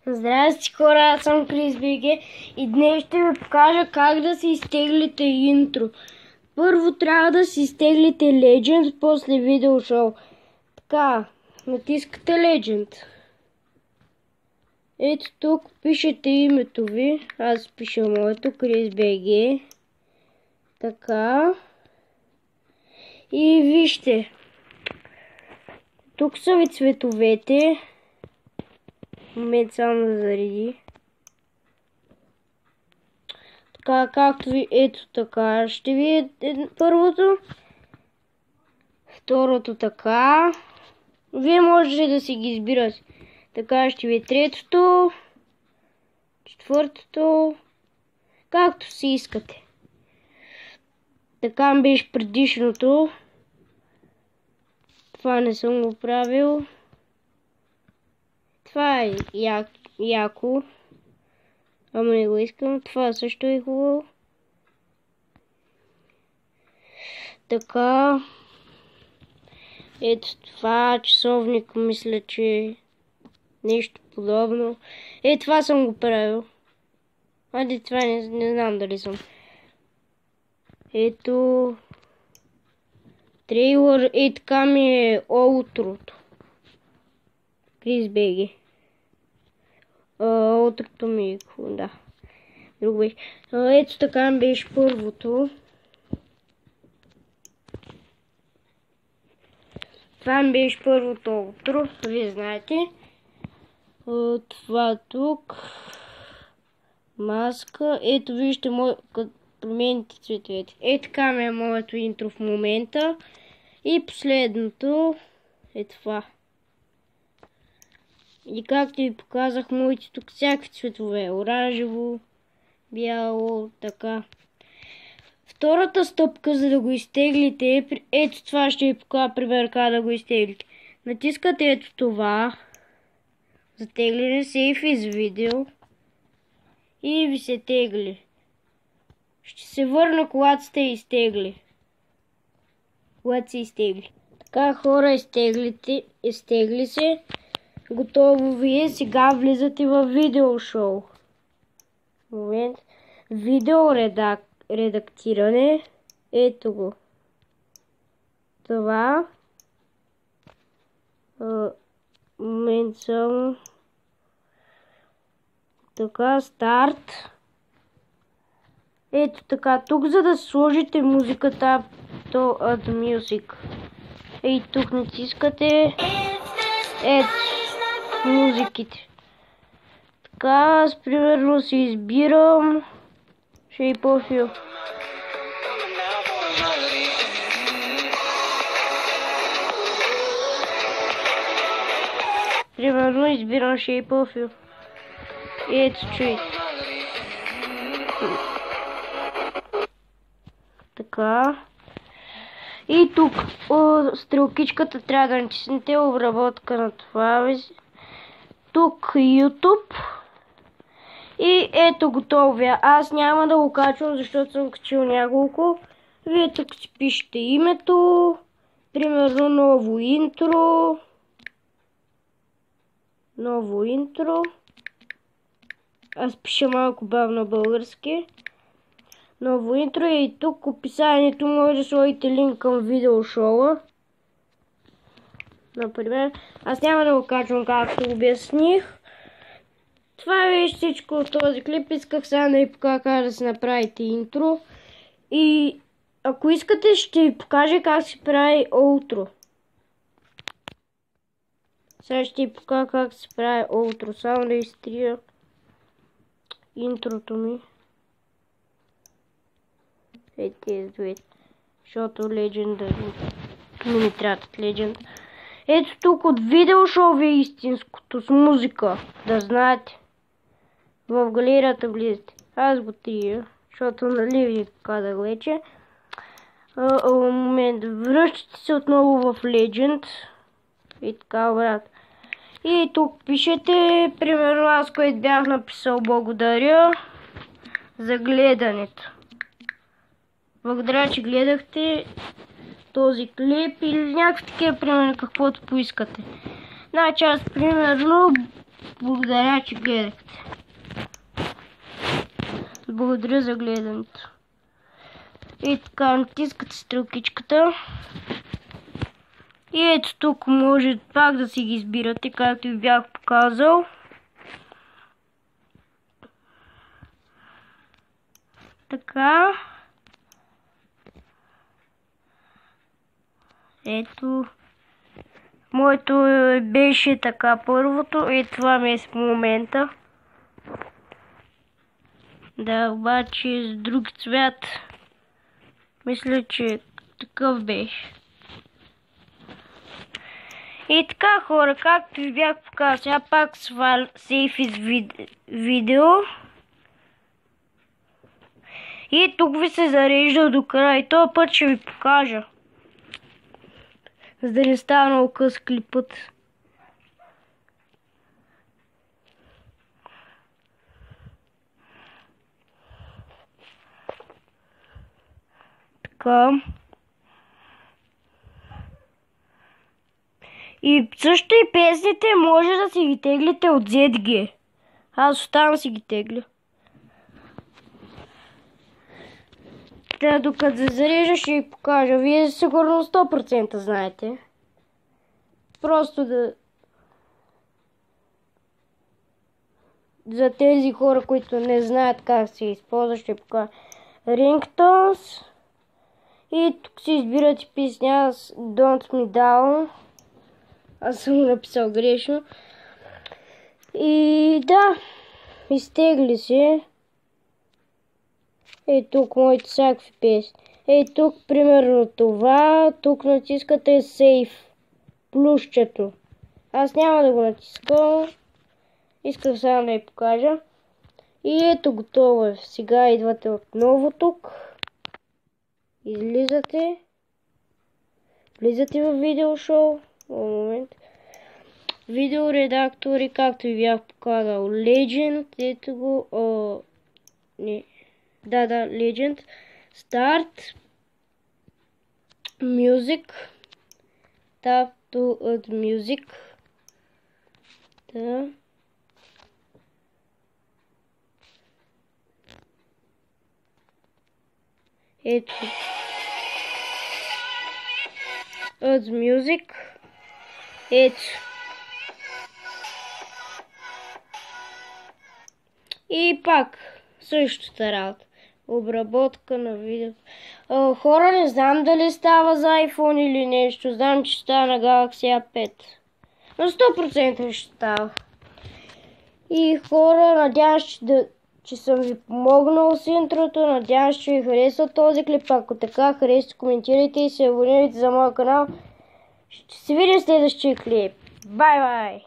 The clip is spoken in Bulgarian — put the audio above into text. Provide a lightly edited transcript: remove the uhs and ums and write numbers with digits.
Здрасти хора, аз съм ChrisBG и днес ще ви покажа как да си изтеглите интро. Първо трябва да си изтеглите Legend, после видеошоу. Така, натискате Legend. Ето тук пишете името ви, аз пиша моето, ChrisBG. Така. И вижте. Тук са ви цветовете. Момент само да зареди. Така, както ви, ето така. Ще ви е първото. Второто така. Вие можете да си ги избирате. Така ще ви е третото. Четвъртото. Както си искате. Така беше предишното. Това не съм го правил. Това е яко. Ама не го искам. Това също е хубаво. Така. Ето това часовник, мисля, че е нещо подобно. Това съм го правил. Айде, това не знам дали съм. Ето. Трейлър. Така ми е outroто. ChrisBG. Outroto ми е хубаво, да. Друго беше. Ето така ми беше първото. Това ми беше първото outro. Вие знаете. Това тук. Маска. Ето вижте като промените цветовете. Така ми е моето интро в момента. И последното е това. И както ви показах, моите тук всякакви цветове. Оранжево, бяло, така. Втората стъпка, за да го изтеглите, ето това ще ви покажа пример как да го изтеглите. Натискате ето това. Затегляне Save as Video. И ви се тегли. Ще се върна, когато сте изтегли. Когато се изтегли. Така хора, изтегли се. Готово вие. Сега влизате в видеошоу. Момент. Видео редактиране. Ето го. Това. Момент само. Така, старт. Ето така, тук за да сложите музиката, то Add Music. И тук натискате. Ето музиките. Така, аз примерно си избирам Shape of You. Примерно избирам Shape of You. Ето чуйте. Така. И тук стрелкичката трябва да натиснете обработка на това. Тук YouTube. И ето готово. Аз няма да го качвам, защото съм качил няколко. Вие тук си пишете името. Примерно ново интро. Ново интро. Аз пиша малко бавно български. Ново интро и тук описанието може да сложите линк към видеошоуа. Например, аз няма да го качвам както обясних. Това е всичко от този клип. Исках сега да ви покажа как да си направите интро. И ако искате, ще ви покажа как се прави outro. Сега ще ви покажа как се прави outro. Само да изтрия интрото ми. Тези двете. Защото Legend ми трябват Legend. Ето тук от видеошоу ви е истинското с музика. Да знаете. В галерията влизате. Аз го трия. Защото нали ви казах вече. Момент. Връщате се отново в Legend. И така брат. И тук пишете. Примерно аз който бях написал благодаря за гледането. Благодаря, че гледахте. този клип или някакви такива, примерно, каквото поискате. Значи аз, примерно, благодаря, че гледахте. Благодаря за гледането. И така, натискате стрелкичката. И ето тук може пак да си ги избирате, както ви бях показал. Така. Ето. Моето беше така първото. И това ми е в момента. Да, обаче с друг цвят. Мисля, че такъв беше. И така, хора, както ви бях показал, сега пак сейф из видео. И тук ви се зарежда до края. И този път ще ви покажа. За да не става много къс клипът. Така. И също и песните може да си ги теглите от ZG. Аз оставам си ги тегля. Та, докато се зарежа, ще ви покажа. Вие сигурно 100% знаете. Просто да... За тези хора, които не знаят как се използва, ще покажа Ringtones. И тук си избирате песня с Don't Me Down. Аз съм го написал грешно. И да, изтегли се. Ей тук моите всякакви песни. Ей тук примерно това. Тук натискате Save. Плюсчето. Аз няма да го натискам. Исках само да я покажа. И ето готово е. Сега идвате отново тук. Излизате. Влизате в видеошоу. Момент. Видеоредактори, както ви бях показал. Legend. Ето го. Не. Да, Legend. Start. Music. Tap to add music. Да. Ето. Add music. Ето. И пак същата работа. Обработка на видео. Хора, не знам дали става за iPhone или нещо. Знам, че става на Galaxy A5. На 100% ще става. И хора, надявам се, че съм ви помогнал с интрото. Надявам се, че ви харесва този клип. Ако така, харесате, коментирайте и се абонирайте за моя канал. Ще се видим в следващия клип. Бай-бай!